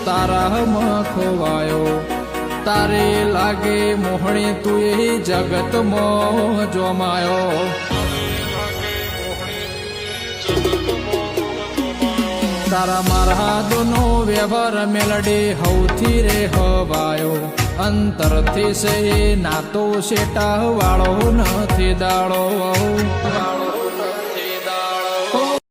તારામાં ખોવાયો તારે લાગે મોહણી તું એ જગતમાં જોમાયો તારા મારા દોનો વ્યવહાર મેલડી હૌથી રે હવાયો અંતરથી સે નાતો શેટા વાળો નથી દાડો